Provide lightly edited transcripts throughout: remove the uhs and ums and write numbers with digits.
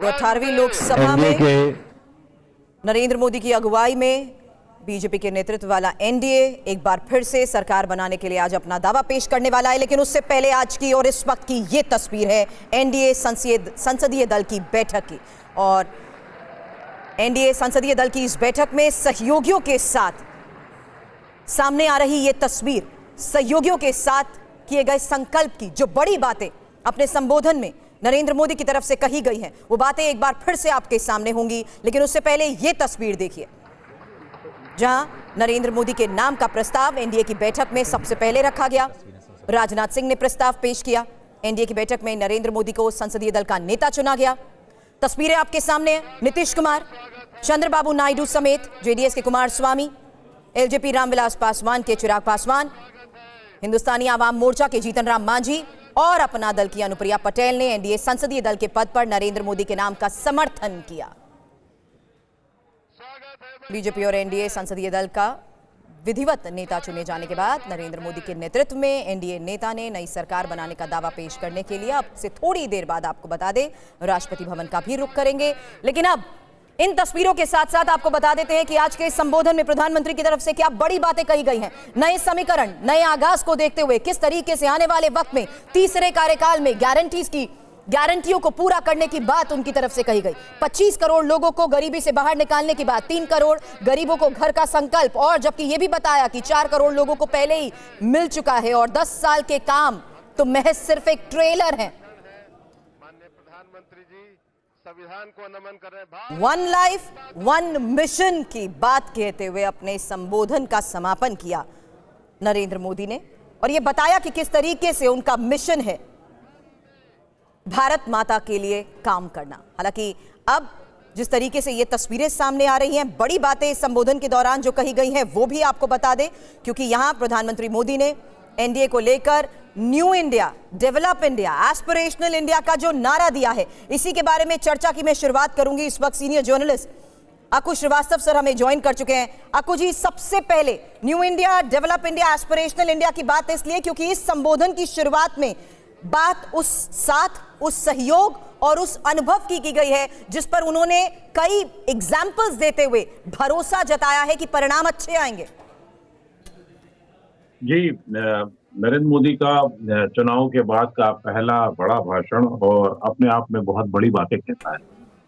18वीं Lok Sabha NDA में के नरेंद्र मोदी की अगुवाई में बीजेपी के नेतृत्व वाला एनडीए एक बार फिर से सरकार बनाने के लिए आज अपना दावा पेश करने वाला है। लेकिन उससे पहले आज की और इस वक्त की ये तस्वीर है एनडीए संसदीय दल की बैठक की। और एनडीए संसदीय दल की इस बैठक में सहयोगियों के साथ सामने आ रही ये तस्वीर, सहयोगियों के साथ किए गए संकल्प की जो बड़ी बातें अपने संबोधन में नरेंद्र मोदी की तरफ से कही गई हैं, वो बातें एक बार फिर से आपके सामने होंगी। लेकिन उससे पहले ये तस्वीर देखिए जहां नरेंद्र मोदी के नाम का प्रस्ताव एनडीए की बैठक में सबसे पहले रखा गया। राजनाथ सिंह ने प्रस्ताव पेश किया। एनडीए की बैठक में नरेंद्र मोदी को संसदीय दल का नेता चुना गया। तस्वीरें आपके सामने हैं। नीतीश कुमार, चंद्रबाबू नायडू समेत जेडीएस के कुमारस्वामी, एलजेपी रामविलास पासवान के चिराग पासवान, हिंदुस्तानी आवाम मोर्चा के जीतन राम मांझी और अपना दल की अनुप्रिया पटेल ने एनडीए संसदीय दल के पद पर नरेंद्र मोदी के नाम का समर्थन किया। बीजेपी और एनडीए संसदीय दल का विधिवत नेता चुने जाने के बाद नरेंद्र मोदी के नेतृत्व में एनडीए नेता ने नई सरकार बनाने का दावा पेश करने के लिए अब से थोड़ी देर बाद आपको बता दें राष्ट्रपति भवन का भी रुख करेंगे। लेकिन अब इन तस्वीरों के साथ साथ आपको बता देते हैं कि आज के इस संबोधन में प्रधानमंत्री की तरफ से क्या बड़ी बातें कही गई हैं। नए समीकरण, नए आगाज को देखते हुए किस तरीके से आने वाले वक्त में तीसरे कार्यकाल में गारंटियों को पूरा करने की बात उनकी तरफ से कही गई। 25 करोड़ लोगों को गरीबी से बाहर निकालने की बात, 3 करोड़ गरीबों को घर का संकल्प, और जबकि यह भी बताया कि 4 करोड़ लोगों को पहले ही मिल चुका है और 10 साल के काम तो महज सिर्फ एक ट्रेलर है। माननीय प्रधानमंत्री जी संविधान को नमन कर रहे हैं। वन लाइफ वन मिशन की बात कहते हुए अपने संबोधन का समापन किया नरेंद्र मोदी ने और यह बताया कि किस तरीके से उनका मिशन है भारत माता के लिए काम करना। हालांकि अब जिस तरीके से ये तस्वीरें सामने आ रही हैं, बड़ी बातें इस संबोधन के दौरान जो कही गई हैं वो भी आपको बता दें, क्योंकि यहां प्रधानमंत्री मोदी ने एनडीए को लेकर new India, develop India, aspirational India का जो नारा दिया है, इसी के बारे में चर्चा की मैं शुरुआत करूंगी। इस वक्त सीनियर जर्नलिस्ट अकु श्रीवास्तव सर हमें ज्वाइन कर चुके हैं। अकु जी, सबसे पहले new India, develop India, aspirational India की बात इसलिए क्योंकि इस संबोधन की शुरुआत में बात उस साथ, उस सहयोग और उस अनुभव की गई है जिस पर उन्होंने कई एग्जाम्पल्स देते हुए भरोसा जताया है कि परिणाम अच्छे आएंगे। जी, नरेंद्र मोदी का चुनाव के बाद का पहला बड़ा भाषण और अपने आप में बहुत बड़ी बातें कहता है।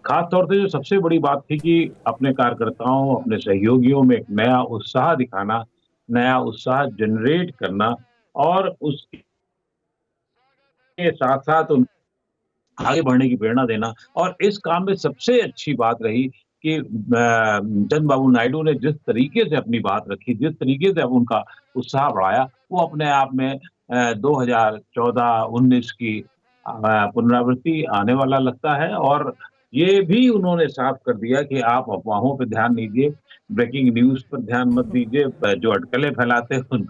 खास तौर से जो सबसे बड़ी बात थी कि अपने कार्यकर्ताओं, अपने सहयोगियों में एक नया उत्साह दिखाना, नया उत्साह जनरेट करना और उसके साथ साथ उन आगे बढ़ने की प्रेरणा देना। और इस काम में सबसे अच्छी बात रही कि चंद्रबाबू नायडू ने जिस तरीके से अपनी बात रखी, जिस तरीके से अब उनका उत्साह बढ़ाया, वो अपने आप में 2014-19 की पुनरावृत्ति आने वाला लगता है। और ये भी उन्होंने साफ कर दिया कि आप अफवाहों पर ध्यान दीजिए, ब्रेकिंग न्यूज पर ध्यान मत दीजिए, जो अटकलें फैलाते हैं उन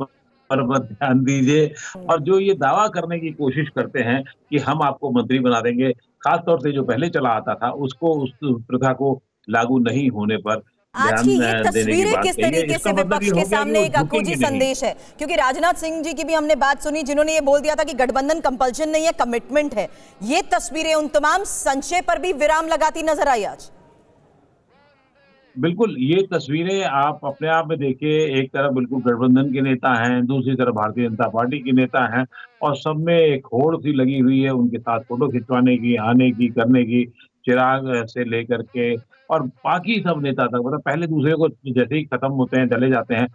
पर मत ध्यान दीजिए, और जो ये दावा करने की कोशिश करते हैं कि हम आपको मंत्री बना देंगे, खास तौर से जो पहले चला आता था उसको, उस प्रथा को लागू नहीं होने पर आज की ये ध्यान देने की तस्वीरें बात किस कही है। तरीके इसका से मतलब विपक्ष ये के हो गया कि सामने वो एक अकूजी झुकेंगे नहीं। संदेश है, क्योंकि राजनाथ सिंह जी की भी हमने बात सुनी जिन्होंने ये बोल दिया था कि गठबंधन कंपल्शन नहीं है, कमिटमेंट है। ये तस्वीरें उन तमाम संशय पर भी विराम लगाती नजर आई आज। बिल्कुल, ये तस्वीरें आप अपने आप में देखिए, एक तरफ बिल्कुल गठबंधन के नेता हैं, दूसरी तरफ भारतीय जनता पार्टी के नेता हैं और सब में एक होड़ सी लगी हुई है उनके साथ फोटो खिंचवाने की, आने की, करने की, चिराग से लेकर के और बाकी सब नेता तक। मतलब पहले दूसरे को जैसे ही खत्म होते हैं, चले जाते हैं,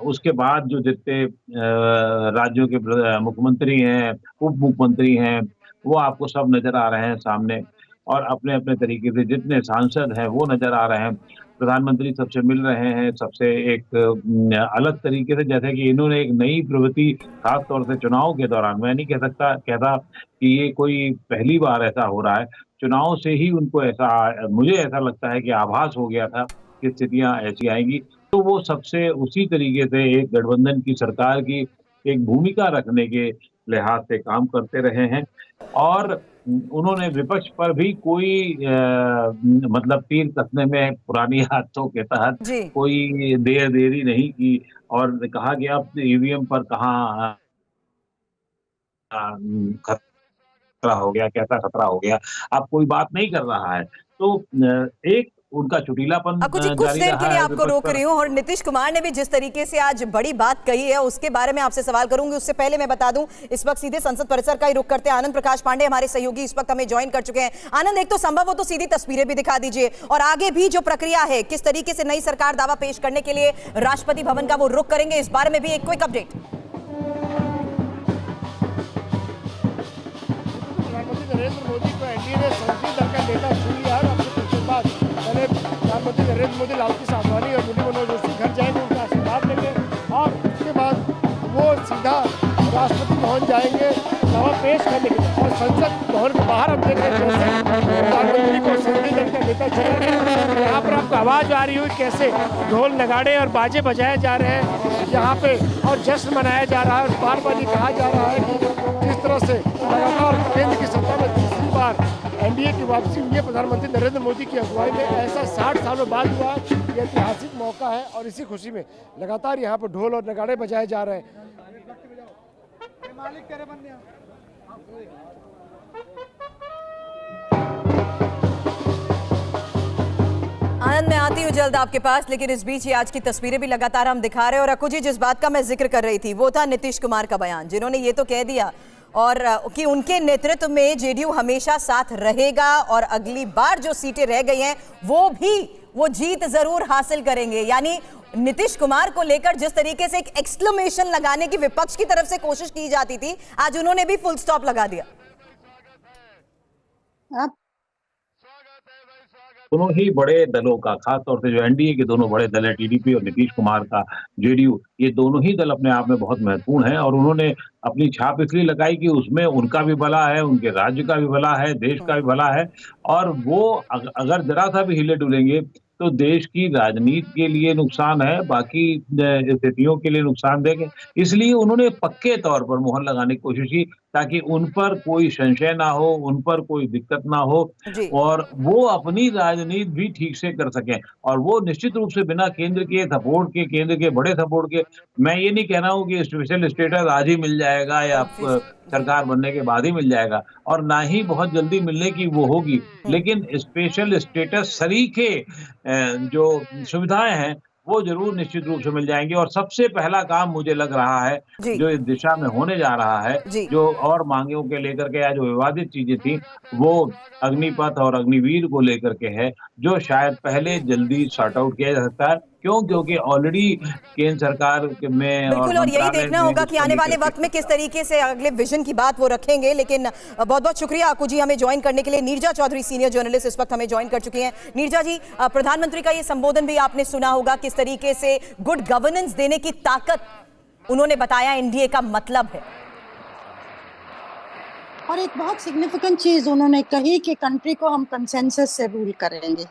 उसके बाद जो जितने राज्यों के मुख्यमंत्री हैं, उप मुख्यमंत्री हैं, वो आपको सब नजर आ रहे हैं सामने और अपने अपने तरीके से जितने सांसद हैं वो नजर आ रहे हैं। प्रधानमंत्री सबसे मिल रहे हैं, सबसे एक अलग तरीके से, जैसे कि इन्होंने एक नई प्रवृत्ति खास तौर से चुनाव के दौरान, मैं नहीं कहता कि ये कोई पहली बार ऐसा हो रहा है, चुनाव से ही उनको ऐसा, मुझे ऐसा लगता है कि आभास हो गया था कि स्थितियां ऐसी आएंगी। तो वो सबसे उसी तरीके से एक गठबंधन की सरकार की एक भूमिका रखने के लिहाज से काम करते रहे हैं और उन्होंने विपक्ष पर भी कोई मतलब तीर कसने में पुरानी आदतों के तहत कोई देरी नहीं की और कहा कि अब ईवीएम पर कहाँ खतरा हो गया, कैसा खतरा हो गया, अब कोई बात नहीं कर रहा है। तो एक उनका चुटीलापन अक्कू जी, कुछ जारी देर रहा के लिए है आपको विपक्ष रोक पर। रही हूँ और नीतीश कुमार ने भी जिस तरीके से आज बड़ी बात कही है उसके बारे में आपसे सवाल करूंगी। उससे पहले मैं बता दूं, इस वक्त सीधे संसद परिसर का ही रुख करते हैं। आनंद प्रकाश पांडे हमारे सहयोगी इस वक्त हमें ज्वाइन कर चुके हैं। आनंद, एक तो संभव हो तो सीधी तस्वीरें भी दिखा दीजिए और आगे भी जो प्रक्रिया है, किस तरीके से नई सरकार दावा पेश करने के लिए राष्ट्रपति भवन का वो रुख करेंगे, इस बारे में भी एक क्विक अपडेट। प्रधानमंत्री नरेंद्र मोदी को एनडीए ने संसदीय दल का नेता चुन लिया है। अब से कुछ देर बाद पहले प्रधानमंत्री नरेंद्र मोदी लालकृष्ण आडवाणी और मुरली मनोहर जोशी घर जाएंगे, उनका आशीर्वाद लेंगे और उसके बाद वो सीधा राष्ट्रपति भवन जाएंगे दावा पेश करने के लिए। और संसद भवन के बाहर हम देख रहे हैं कैसे प्रधानमंत्री को संसदीय दल का नेता चुना गया। यहाँ पर आपको आवाज़ आ रही हुई कैसे ढोल नगाड़े और बाजे बजाए जा रहे हैं यहाँ पे और जश्न मनाया जा रहा है। और बार बार ये कहा जा रहा है कि जिस तरह से लगातार केंद्र की सत्ता में तीसरी बार एनडीए की वापसी हुई है प्रधानमंत्री नरेंद्र मोदी की अगुवाई में, ऐसा 60 सालों बाद हुआ है। ये ऐतिहासिक मौका है और इसी खुशी में लगातार यहाँ पर ढोल और नगाड़े बजाए जा रहे हैं। आनंद, मैं आती हूँ जल्द आपके पास, लेकिन इस बीच ये आज की तस्वीरें भी लगातार हम दिखा रहे हैं। और अक्कू जी, जिस बात का मैं जिक्र कर रही थी वो था नीतीश कुमार का बयान, जिन्होंने ये तो कह दिया और कि उनके नेतृत्व में जेडीयू हमेशा साथ रहेगा और अगली बार जो सीटें रह गई हैं वो जीत जरूर हासिल करेंगे। यानी नीतीश कुमार को लेकर जिस तरीके से एक एक्सक्लेमेशन लगाने की विपक्ष की तरफ से कोशिश की जाती थी, आज उन्होंने भी फुल स्टॉप लगा दिया। दोनों ही बड़े दलों का, खास तौर से जो एनडीए के दोनों बड़े दल है, टीडीपी और नीतीश कुमार का जेडीयू, ये दोनों ही दल अपने आप में बहुत महत्वपूर्ण हैं और उन्होंने अपनी छाप इसलिए लगाई कि उसमें उनका भी भला है, उनके राज्य का भी भला है, देश का भी भला है। और वो अगर जरा सा भी हिले डुलेंगे तो देश की राजनीति के लिए नुकसान है, बाकी स्थितियों के लिए नुकसान देंगे। इसलिए उन्होंने पक्के तौर पर मुहर लगाने की कोशिश की ताकि उन पर कोई संशय ना हो, उन पर कोई दिक्कत ना हो जी। और वो अपनी राजनीति भी ठीक से कर सकें। और वो निश्चित रूप से बिना केंद्र के सपोर्ट के, केंद्र के बड़े सपोर्ट के, मैं ये नहीं कह रहा हूँ कि स्पेशल स्टेटस आज ही मिल जाएगा या सरकार बनने के बाद ही मिल जाएगा, और ना ही बहुत जल्दी मिलने की वो होगी, लेकिन स्पेशल स्टेटस सरीखे जो सुविधाएं हैं वो जरूर निश्चित रूप से मिल जाएंगी। और सबसे पहला काम मुझे लग रहा है जी। जो इस दिशा में होने जा रहा है, जी। जो और मांगों के लेकर के या जो विवादित चीजें थी, वो अग्निपथ और अग्निवीर को लेकर के है, जो शायद पहले जल्दी सॉर्ट आउट किया जा सकता है। क्यों? क्योंकि ऑलरेडी केंद्र सरकार में बिल्कुल, और यही मंत्रालय देखना में होगा कि आने वाले वक्त में किस तरीके से अगले विजन की बात वो रखेंगे। लेकिन बहुत बहुत शुक्रिया अक्कू जी हमें ज्वाइन करने के लिए। नीरजा चौधरी सीनियर जर्नलिस्ट इस वक्त हमें ज्वाइन कर चुकी हैं। नीरजा जी, प्रधानमंत्री का ये संबोधन भी आपने सुना होगा, किस तरीके से गुड गवर्नेंस देने की ताकत उन्होंने बताया एनडीए का मतलब है। और एक बहुत सिग्निफिकेंट चीज उन्होंने कही कि कंट्री को हम कंसेंसस से रूल करेंगे।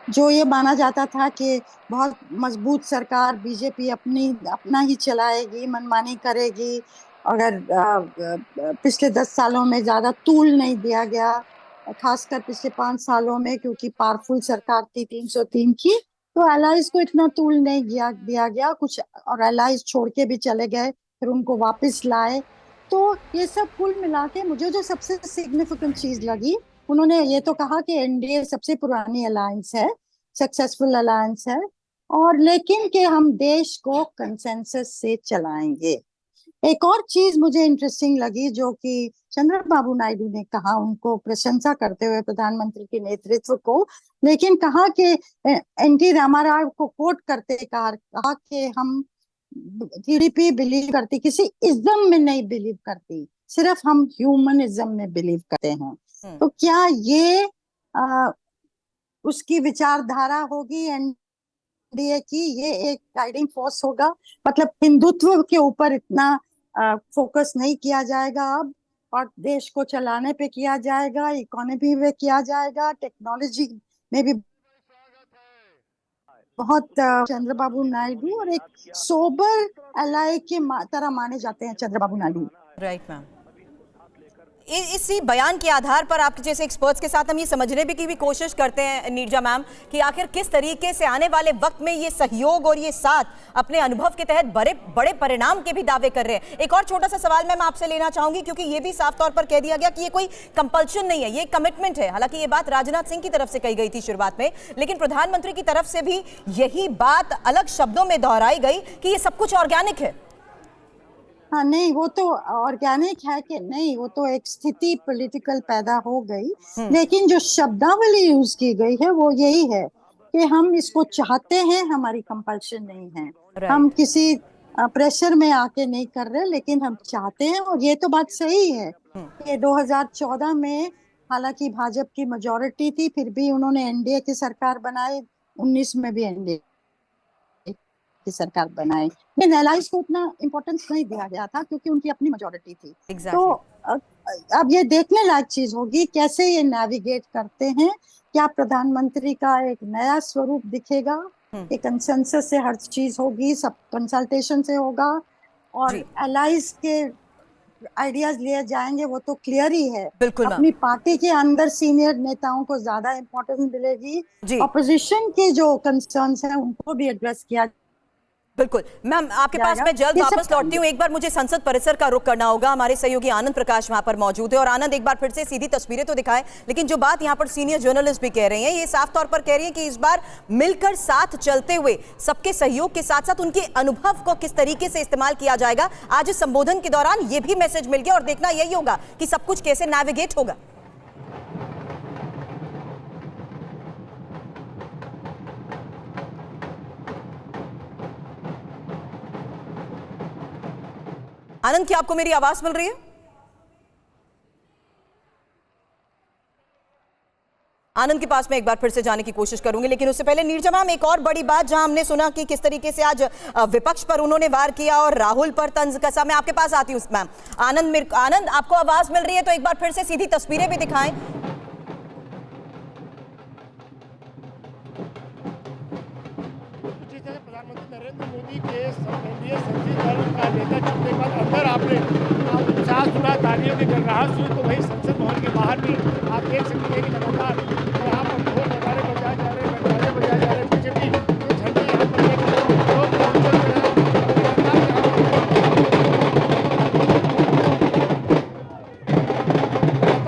जो ये माना जाता था कि बहुत मजबूत सरकार बीजेपी अपना ही चलाएगी, मनमानी करेगी, अगर पिछले 10 सालों में ज्यादा तूल नहीं दिया गया, खासकर पिछले 5 सालों में, क्योंकि पावरफुल सरकार थी 303 की, तो एलाइज को इतना तूल नहीं दिया गया कुछ, और एलाइज छोड़ के भी चले गए, फिर उनको वापस लाए। तो ये सब कुल मिला के मुझे जो सबसे सिग्निफिकेंट चीज लगी, उन्होंने ये तो कहा कि एनडीए सबसे पुरानी अलायंस है, सक्सेसफुल अलायंस है, और लेकिन कि हम देश को कंसेंसस से चलाएंगे। एक और चीज मुझे इंटरेस्टिंग लगी जो कि चंद्रबाबू नायडू ने कहा, उनको प्रशंसा करते हुए प्रधानमंत्री के नेतृत्व को, लेकिन कहा कि एनटी रामाराव को कोट करते कहा कि हम टीडीपी बिलीव करती, किसी इज्म में नहीं बिलीव करती, सिर्फ हम ह्यूमनिज्म में बिलीव करते हैं। तो क्या ये उसकी विचारधारा होगी एनडीए की, ये एक गाइडिंग फोर्स होगा? मतलब हिंदुत्व के ऊपर इतना फोकस नहीं किया जाएगा अब, और देश को चलाने पे किया जाएगा, इकोनॉमी में किया जाएगा, टेक्नोलॉजी में भी बहुत। चंद्रबाबू नायडू और एक सोबर एलाय के तरह माने जाते हैं चंद्रबाबू नायडू। राइट मैम, इसी बयान के आधार पर आपके जैसे एक्सपर्ट्स के साथ हम ये समझने की भी कोशिश करते हैं नीरजा मैम कि आखिर किस तरीके से आने वाले वक्त में ये सहयोग और ये साथ अपने अनुभव के तहत बड़े बड़े परिणाम के भी दावे कर रहे हैं। एक और छोटा सा सवाल मैम आपसे लेना चाहूंगी, क्योंकि ये भी साफ तौर पर कह दिया गया कि ये कोई कंपल्शन नहीं है, ये कमिटमेंट है। हालांकि ये बात राजनाथ सिंह की तरफ से कही गई थी शुरुआत में, लेकिन प्रधानमंत्री की तरफ से भी यही बात अलग शब्दों में दोहराई गई कि ये सब कुछ ऑर्गेनिक है। हाँ, नहीं वो तो ऑर्गेनिक है कि नहीं, वो तो एक स्थिति पॉलिटिकल पैदा हो गई, लेकिन जो शब्दावली यूज की गई है वो यही है कि हम इसको चाहते हैं, हमारी कंपल्शन नहीं है, हम किसी प्रेशर में आके नहीं कर रहे, लेकिन हम चाहते हैं। और ये तो बात सही है कि 2014 में हालांकि भाजपा की मेजोरिटी थी, फिर भी उन्होंने एनडीए की सरकार बनाई, 19 में भी एनडीए की सरकार बनाई, लेकिन एलाइज को उतना इम्पोर्टेंस नहीं दिया गया था क्योंकि उनकी अपनी मेजोरिटी थी। तो अब ये देखने लायक चीज होगी कैसे ये नेविगेट करते हैं। क्या प्रधानमंत्री का एक नया स्वरूप दिखेगा, एक कंसेंसस से हर चीज होगी, सब कंसल्टेशन से होगा और एलाइज के आइडियाज लिए जाएंगे, वो तो क्लियर ही है। अपनी पार्टी के अंदर सीनियर नेताओं को ज्यादा इम्पोर्टेंस मिलेगी, ऑपोजिशन के जो कंसर्न्स हैं उनको भी एड्रेस किया। बिल्कुल मैम, आपके पास मैं जल्द वापस लौटती हूँ। एक बार मुझे संसद परिसर का रुख करना होगा, हमारे सहयोगी आनंद प्रकाश वहां पर मौजूद है। और आनंद, एक बार फिर से सीधी तस्वीरें तो दिखाएं, लेकिन जो बात यहाँ पर सीनियर जर्नलिस्ट भी कह रहे हैं, ये साफ तौर पर कह रही है कि इस बार मिलकर साथ चलते हुए सबके सहयोग के साथ साथ उनके अनुभव को किस तरीके से इस्तेमाल किया जाएगा। आज इस संबोधन के दौरान ये भी मैसेज मिल गया और देखना यही होगा कि सब कुछ कैसे नेविगेट होगा। आनंद, क्या आपको मेरी आवाज मिल रही है? आनंद के पास मैं एक बार फिर से जाने की कोशिश करूंगी, लेकिन उससे पहले नीरजा मैम, एक और बड़ी बात जहां हमने सुना कि किस तरीके से आज विपक्ष पर उन्होंने वार किया और राहुल पर तंज कसा। मैं आपके पास आती हूं मैम। आनंद, आपको आवाज मिल रही है तो एक बार फिर से सीधी तस्वीरें भी दिखाएं। प्रधानमंत्री नरेंद्र मोदी के एनडीए संसदीय दल का नेता चुनने के बाद अंदर आपने उत्साह सुना, तालियों की गड़गड़ाहट सुनी, तो वही संसद भवन के बाहर भी आप देख सकते हैं कि लगातार यहाँ पर ढोल नगाड़े बजाए जा रहे हैं, घंटाले बजाए जा रहे हैं, बीजेपी के झंडे यहाँ पर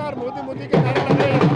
लगातार मोदी के नारे लग रहे हैं।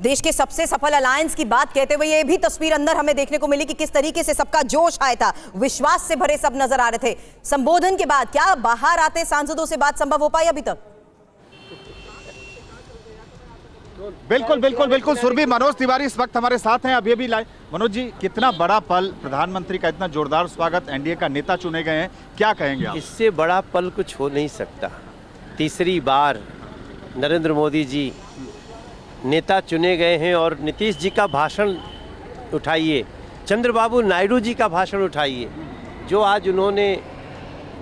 देश के सबसे सफल अलायंस की बात कहते हुए ये भी तस्वीर अंदर हमें देखने को मिली कि किस तरीके से सबका जोश आया था, विश्वास से भरे सब नजर आ रहे थे। संबोधन के बाद क्या बाहर आते सांसदों से बात संभव हो पाई अभी तक? बिल्कुल सुरभि, मनोज तिवारी इस वक्त हमारे साथ हैं। अब ये भी मनोज जी, कितना बड़ा पल, प्रधानमंत्री का इतना जोरदार स्वागत, एनडीए का नेता चुने गए हैं, क्या कहेंगे आप? इससे बड़ा पल कुछ हो नहीं सकता। तीसरी बार नरेंद्र मोदी जी नेता चुने गए हैं और नीतीश जी का भाषण उठाइए, चंद्रबाबू नायडू जी का भाषण उठाइए, जो आज उन्होंने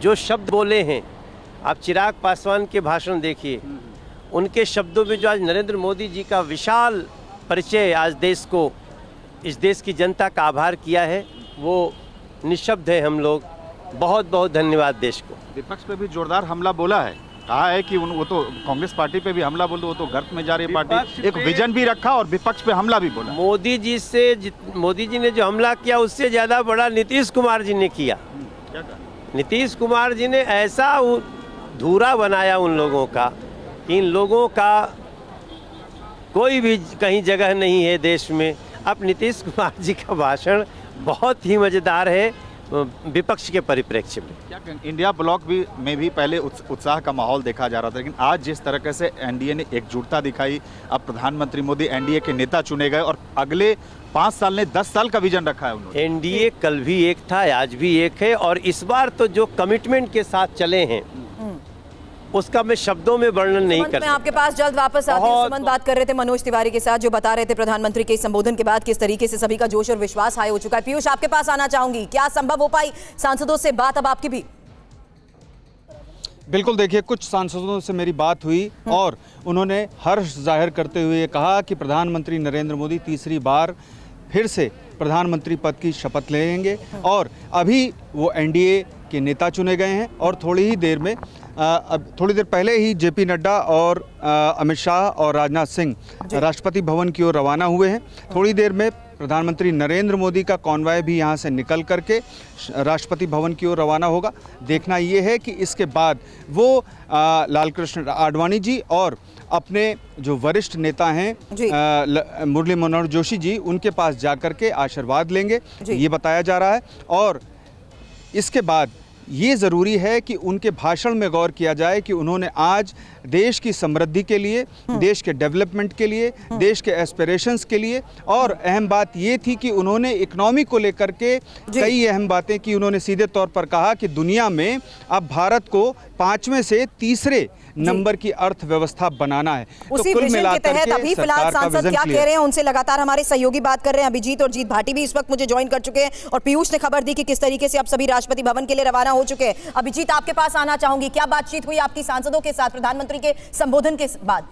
जो शब्द बोले हैं, आप चिराग पासवान के भाषण देखिए, उनके शब्दों में जो आज नरेंद्र मोदी जी का विशाल परिचय आज देश को, इस देश की जनता का आभार किया है, वो निःशब्द है। हम लोग बहुत बहुत धन्यवाद देश को। विपक्ष पे भी जोरदार हमला बोला है, कहा है कि वो तो कांग्रेस पार्टी पे भी हमला बोल दो, वो तो गर्त में जा रही है पार्टी, एक विजन भी रखा और विपक्ष पे हमला भी बोला। मोदी जी ने जो हमला किया उससे ज़्यादा बड़ा नीतीश कुमार जी ने किया। क्या कहा? नीतीश कुमार जी ने ऐसा धूरा बनाया उन लोगों का, इन लोगों का कोई भी कहीं जगह नहीं है देश में। अब नीतीश कुमार जी का भाषण बहुत ही मज़ेदार है। विपक्ष के परिप्रेक्ष्य में। क्या कहेंगे? इंडिया ब्लॉक में भी पहले उत्साह का माहौल देखा जा रहा था, लेकिन आज जिस तरह से एनडीए ने एकजुटता दिखाई, अब प्रधानमंत्री मोदी एनडीए के नेता चुने गए और अगले 5 साल ने 10 साल का विजन रखा है उन्होंने। एनडीए कल भी एक था, आज भी एक है, और इस बार तो जो कमिटमेंट के साथ चले हैं उसका मैं शब्दों में वर्णन नहीं कर मैं सकता। आपके पास जल्द वापस आती हूं। सुमन बात कर रहे थे मनोज तिवारी के साथ, जो बता रहे थे प्रधानमंत्री के संबोधन के बाद किस तरीके से सभी का जोश और विश्वास हाई हो चुका है। पीयूष, आपके पास आना चाहूंगी, क्या संभव हो पाई सांसदों से बात अब आपकी भी? बिल्कुल, देखिए, कुछ सांसदों से मेरी बात हुई और उन्होंने हर्ष जाहिर करते हुए कहा कि प्रधानमंत्री नरेंद्र मोदी तीसरी बार फिर से प्रधानमंत्री पद की शपथ लेंगे और अभी वो एनडीए के नेता चुने गए हैं और थोड़ी देर पहले ही जेपी नड्डा और अमित शाह और राजनाथ सिंह राष्ट्रपति भवन की ओर रवाना हुए हैं। थोड़ी देर में प्रधानमंत्री नरेंद्र मोदी का कॉन्वॉय भी यहां से निकल करके राष्ट्रपति भवन की ओर रवाना होगा। देखना ये है कि इसके बाद वो लालकृष्ण आडवाणी जी और अपने जो वरिष्ठ नेता हैं मुरली मनोहर जोशी जी, उनके पास जाकर के आशीर्वाद लेंगे, ये बताया जा रहा है। और इसके बाद ये ज़रूरी है कि उनके भाषण में गौर किया जाए कि उन्होंने आज देश की समृद्धि के लिए, देश के डेवलपमेंट के लिए, देश के एस्पिरेशंस के लिए, और अहम बात ये थी कि उन्होंने इकोनॉमी को लेकर के कई अहम बातें की। उन्होंने सीधे तौर पर कहा कि दुनिया में अब भारत को 5वें से तीसरे नंबर की अर्थव्यवस्था बनाना है। उसी तो कुल विजन के तहत अभी फिलहाल सांसद क्या कह रहे हैं, उनसे लगातार हमारे सहयोगी बात कर रहे हैं। अभिजीत और जीत भाटी भी इस वक्त मुझे ज्वाइन कर चुके हैं और पीयूष ने खबर दी कि किस तरीके से आप सभी राष्ट्रपति भवन के लिए रवाना हो चुके हैं। अभिजीत, आपके पास आना चाहूंगी, क्या बातचीत हुई आपकी सांसदों के साथ प्रधानमंत्री के संबोधन के बाद?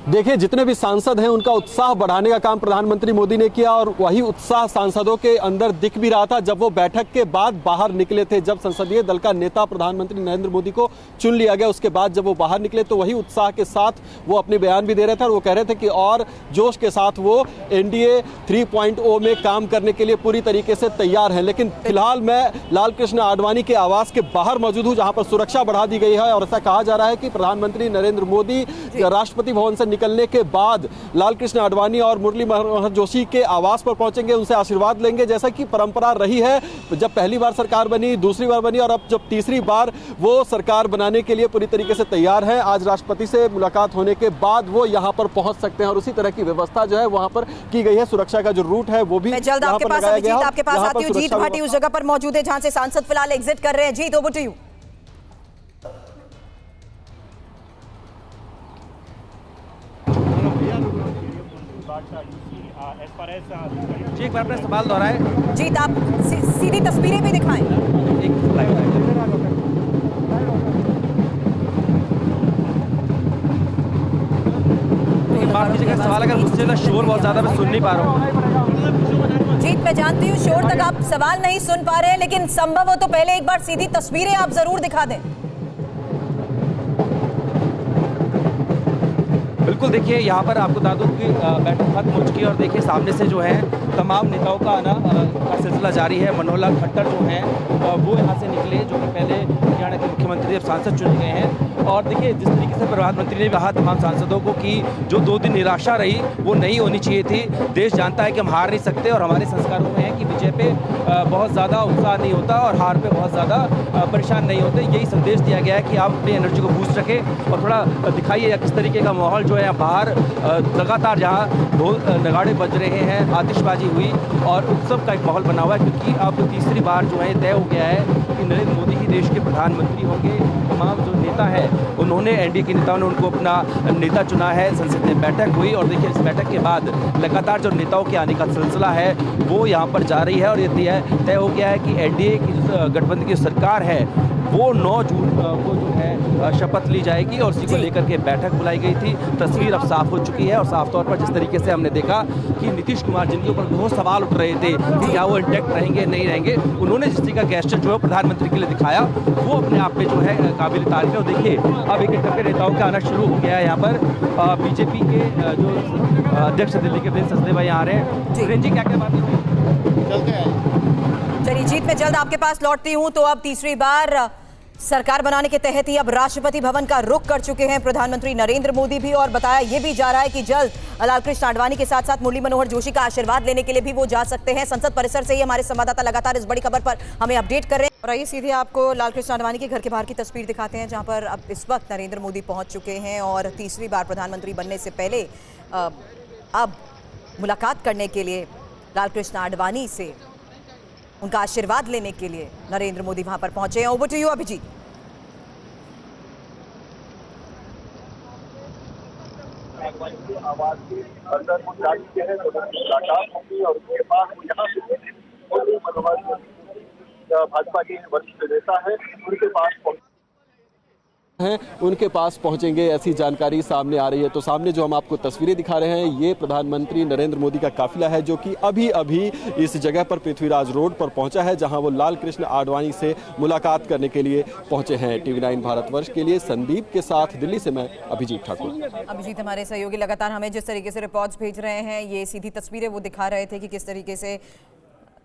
देखिए, जितने भी सांसद हैं उनका उत्साह बढ़ाने का काम प्रधानमंत्री मोदी ने किया और वही उत्साह सांसदों के अंदर दिख भी रहा था जब वो बैठक के बाद बाहर निकले थे। जब संसदीय दल का नेता प्रधानमंत्री नरेंद्र मोदी को चुन लिया गया, उसके बाद जब वो बाहर निकले तो वही उत्साह के साथ वो अपने बयान भी दे रहे थे और वो कह रहे थे कि और जोश के साथ वो एनडीए 3.0 में काम करने के लिए पूरी तरीके से तैयार हैं। लेकिन फिलहाल मैं लालकृष्ण आडवाणी के आवास के बाहर मौजूद हूँ, जहाँ पर सुरक्षा बढ़ा दी गई है और ऐसा कहा जा रहा है कि प्रधानमंत्री नरेंद्र मोदी राष्ट्रपति भवन से निकलने के बाद लालकृष्ण आडवाणी और मुरली मनोहर जोशी के आवास पर पहुंचेंगे, उनसे आशीर्वाद लेंगे, जैसा कि परंपरा रही है। जब पहली बार सरकार बनी, दूसरी बार बनी और अब जब तीसरी बार वो सरकार बनाने के लिए पूरी तरीके से तैयार है। आज राष्ट्रपति से मुलाकात होने के बाद वो यहां पर पहुंच सकते हैं और उसी तरह की व्यवस्था जो है वहां पर की गई है। सुरक्षा का जो रूट है वो भी जल्द आपके पास आपके पास आती हूँ। जीत भाटी उस जगह पर मौजूद है जहां से सांसद फिलहाल एग्जिट कर रहे हैं। जीत, ओवर टू यू। जी, एक बार अपना सवाल दोहराएं। जीत, आप सीधी तस्वीरें भी दिखाएं। माफ कीजिएगा, सवाल अगर मुझसे ना शोर बहुत ज्यादा मैं सुन नहीं पा रहा हूँ। जीत, मैं जानती हूँ शोर तक आप सवाल नहीं सुन पा रहे हैं, लेकिन संभव हो तो पहले एक बार सीधी तस्वीरें आप जरूर दिखा दें। बिल्कुल, देखिए यहाँ पर आपको बता दूं कि बैठक खत्म हो चुकी है और देखिए सामने से जो है तमाम नेताओं का आना का सिलसिला जारी है। मनोहर लाल खट्टर जो हैं वो यहाँ से निकले, जो कि पहले हरियाणा के मुख्यमंत्री अब सांसद चुने गए हैं। और देखिए जिस तरीके से प्रधानमंत्री ने कहा तमाम सांसदों को कि जो 2 दिन निराशा रही वो नहीं होनी चाहिए थी। देश जानता है कि हम हार नहीं सकते और हमारे संस्कारों में है कि विजय पे बहुत ज़्यादा उत्साह नहीं होता और हार पे बहुत ज़्यादा परेशान नहीं होते। यही संदेश दिया गया है कि आप अपनी एनर्जी को बूस्ट रखें और थोड़ा दिखाइए किस तरीके का माहौल जो है बाहर लगातार जहाँ ढोल नगाड़े बज रहे हैं, आतिशबाजी हुई और उत्सव का एक माहौल बना हुआ है, क्योंकि अब तीसरी बार जो है तय हो गया है कि नरेंद्र मोदी ही देश के प्रधानमंत्री होंगे। तमाम जो नेता है उन्होंने एनडीए के नेताओं ने उनको अपना नेता चुना है। संसद में बैठक हुई और देखिए इस बैठक के बाद लगातार जो नेताओं के आने का सिलसिला है वो यहाँ पर जा रही है और ये तय हो गया है कि एनडीए की गठबंधन की सरकार है वो 9 जून को जो है शपथ ली जाएगी और उसी को लेकर के बैठक बुलाई गई थी। तस्वीर अब साफ हो चुकी है और साफ तौर पर जिस तरीके से हमने देखा कि नीतीश कुमार जिनके ऊपर बहुत सवाल उठ रहे थे कि क्या वो इंटैक्ट रहेंगे नहीं रहेंगे, उन्होंने जिस तरीके का गेस्चर जो है प्रधानमंत्री के लिए दिखाया वो अपने आप में जो है काबिल तारीफ है। और देखिए अब एक एक करके नेताओं का आना शुरू हो गया है। यहाँ पर बीजेपी के जो अध्यक्ष दिल्ली के प्रिंस सचदेव भाई आ रहे हैं। जी क्या क्या बात है? चलिए जीत, मैं जल्द आपके पास लौटती हूँ। तो अब तीसरी बार सरकार बनाने के तहत ही अब राष्ट्रपति भवन का रुख कर चुके हैं प्रधानमंत्री नरेंद्र मोदी भी, और बताया यह भी जा रहा है कि जल्द लालकृष्ण आडवाणी के साथ साथ मुरली मनोहर जोशी का आशीर्वाद लेने के लिए भी वो जा सकते हैं। संसद परिसर से ही हमारे संवाददाता लगातार इस बड़ी खबर पर हमें अपडेट कर रहे हैं। और आइए सीधे आपको लालकृष्ण आडवाणी के घर के बाहर की तस्वीर दिखाते हैं, जहां पर अब इस वक्त नरेंद्र मोदी पहुंच चुके हैं और तीसरी बार प्रधानमंत्री बनने से पहले अब मुलाकात करने के लिए लालकृष्ण आडवाणी से उनका आशीर्वाद लेने के लिए नरेंद्र मोदी वहां पर पहुंचे हैं। Over to you Abhijit. आवाज के अंदर वो जा चुके हैं, तो मुलाकात होगी और उसके बाद वो यहाँ से भाजपा के वरिष्ठ नेता है उनके पास पहुंचेंगे, ऐसी जानकारी सामने आ रही है। तो सामने जो हम आपको तस्वीरें दिखा रहे हैं, ये प्रधानमंत्री नरेंद्र मोदी का काफिला है जो कि अभी अभी इस जगह पर पृथ्वीराज रोड पर पहुंचा है, जहां वो लालकृष्ण आडवाणी से मुलाकात करने के लिए पहुंचे हैं। TV9 भारतवर्ष के लिए संदीप के साथ दिल्ली से मैं अभिजीत ठाकुर। अभिजीत, हमारे सहयोगी लगातार हमें जिस तरीके से रिपोर्ट्स भेज रहे हैं, ये सीधी तस्वीरें वो दिखा रहे थे कि किस तरीके से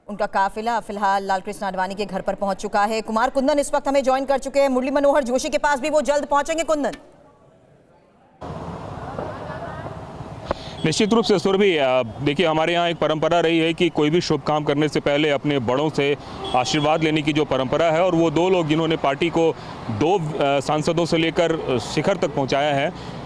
उनका काफिला फिलहाल लालकृष्ण आडवाणी के घर पर पहुंच चुका है। कुमार कुंदन इस वक्त हमें ज्वाइन कर चुके हैं, मुरली मनोहर जोशी के पास भी वो जल्द पहुंचेंगे। कुंदन, निश्चित रूप से सुरभि, देखिए हमारे यहाँ एक परंपरा रही है कि कोई भी शुभ काम करने से पहले अपने बड़ों से आशीर्वाद लेने की जो परंपरा है, और वो दो लोग जिन्होंने पार्टी को 2 सांसदों से लेकर शिखर तक पहुँचाया है,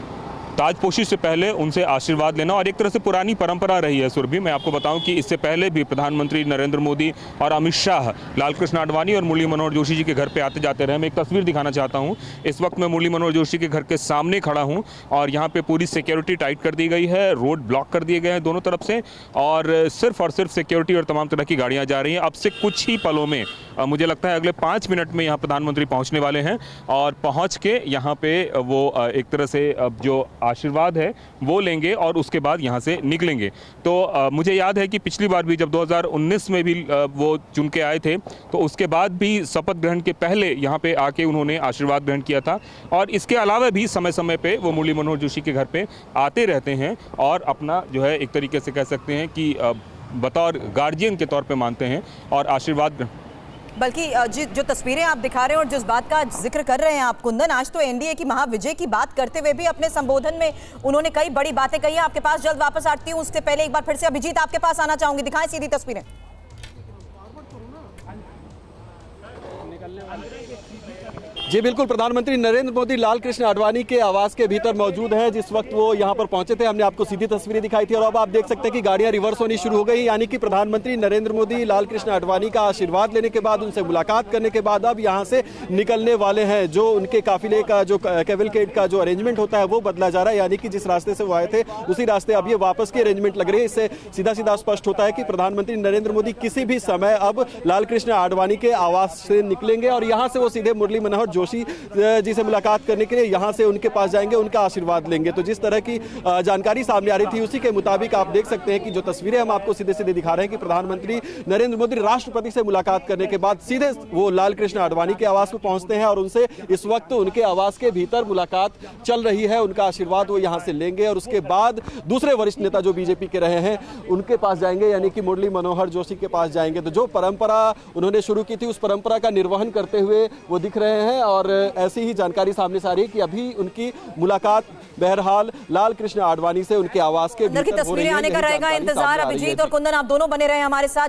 ताजपोशी से पहले उनसे आशीर्वाद लेना और एक तरह से पुरानी परंपरा रही है। सुरभि, मैं आपको बताऊं कि इससे पहले भी प्रधानमंत्री नरेंद्र मोदी और अमित शाह लालकृष्ण आडवाणी और मुरली मनोहर जोशी जी के घर पे आते जाते रहे। मैं एक तस्वीर दिखाना चाहता हूं। इस वक्त मैं मुरली मनोहर जोशी के घर के सामने खड़ा हूं और यहाँ पे पूरी सिक्योरिटी टाइट कर दी गई है, रोड ब्लॉक कर दिए गए हैं दोनों तरफ से, और सिर्फ सिक्योरिटी और तमाम तरह की गाड़ियाँ जा रही हैं। अब से कुछ ही पलों में, मुझे लगता है अगले 5 मिनट में यहाँ प्रधानमंत्री पहुँचने वाले हैं और पहुँच के यहाँ पे वो एक तरह से जो आशीर्वाद है वो लेंगे और उसके बाद यहाँ से निकलेंगे। तो मुझे याद है कि पिछली बार भी जब 2019 में भी वो चुन के आए थे, तो उसके बाद भी शपथ ग्रहण के पहले यहाँ पे आके उन्होंने आशीर्वाद ग्रहण किया था, और इसके अलावा भी समय समय पे वो मुरली मनोहर जोशी के घर पे आते रहते हैं और अपना जो है एक तरीके से कह सकते हैं कि बतौर गार्जियन के तौर पे मानते हैं और आशीर्वाद। बल्कि जो तस्वीरें आप दिखा रहे हैं और जिस बात का जिक्र कर रहे हैं आप कुंदन, आज तो एनडीए की महाविजय की बात करते हुए भी अपने संबोधन में उन्होंने कई बड़ी बातें कही हैं। आपके पास जल्द वापस आती हूं, उससे पहले एक बार फिर से अभिजीत आपके पास आना चाहूंगी, दिखाएं सीधी तस्वीरें। जी बिल्कुल, प्रधानमंत्री नरेंद्र मोदी लालकृष्ण आडवाणी के आवास के भीतर मौजूद हैं। जिस वक्त वो यहाँ पर पहुंचे थे, हमने आपको सीधी तस्वीरें दिखाई थी और अब आप देख सकते हैं कि गाड़ियां रिवर्स होनी शुरू हो गई, यानी कि प्रधानमंत्री नरेंद्र मोदी लालकृष्ण आडवाणी का आशीर्वाद लेने के बाद, उनसे मुलाकात करने के बाद अब यहाँ से निकलने वाले हैं। जो उनके काफिले का जो कैवलकेड का जो अरेंजमेंट होता है वो बदला जा रहा है, यानी कि जिस रास्ते से वो आए थे उसी रास्ते अब ये वापस की अरेंजमेंट लग रही है। इससे सीधा सीधा स्पष्ट होता है कि प्रधानमंत्री नरेंद्र मोदी किसी भी समय अब लालकृष्ण आडवाणी के आवास से निकलेंगे और यहाँ से वो सीधे मुरली मनोहर जोशी जी से मुलाकात करने के लिए यहाँ से उनके पास जाएंगे, उनका आशीर्वाद लेंगे। तो जिस तरह की जानकारी सामने आ रही थी उसी के मुताबिक आप देख सकते हैं कि जो तस्वीरें हम आपको सीधे सीधे दिखा रहे हैं कि प्रधानमंत्री नरेंद्र मोदी राष्ट्रपति से मुलाकात करने के बाद सीधे वो लालकृष्ण आडवाणी के आवास पर पहुंचते हैं और उनसे इस वक्त उनके आवास के भीतर मुलाकात चल रही है। उनका आशीर्वाद वो यहाँ से लेंगे और उसके बाद दूसरे वरिष्ठ नेता जो बीजेपी के रहे हैं उनके पास जाएंगे, यानी कि मुरली मनोहर जोशी के पास जाएंगे। तो जो परंपरा उन्होंने शुरू की थी उस परंपरा का निर्वहन करते हुए वो दिख रहे हैं और ऐसी ही जानकारी सामने से आ रही है कि अभी उनकी मुलाकात बहरहाल लालकृष्ण आडवाणी से उनके आवास के भीतर हो रही है। तस्वीरें आने का रहेगा इंतजार। अभिजीत और कुंदन, आप दोनों बने रहे हमारे साथ।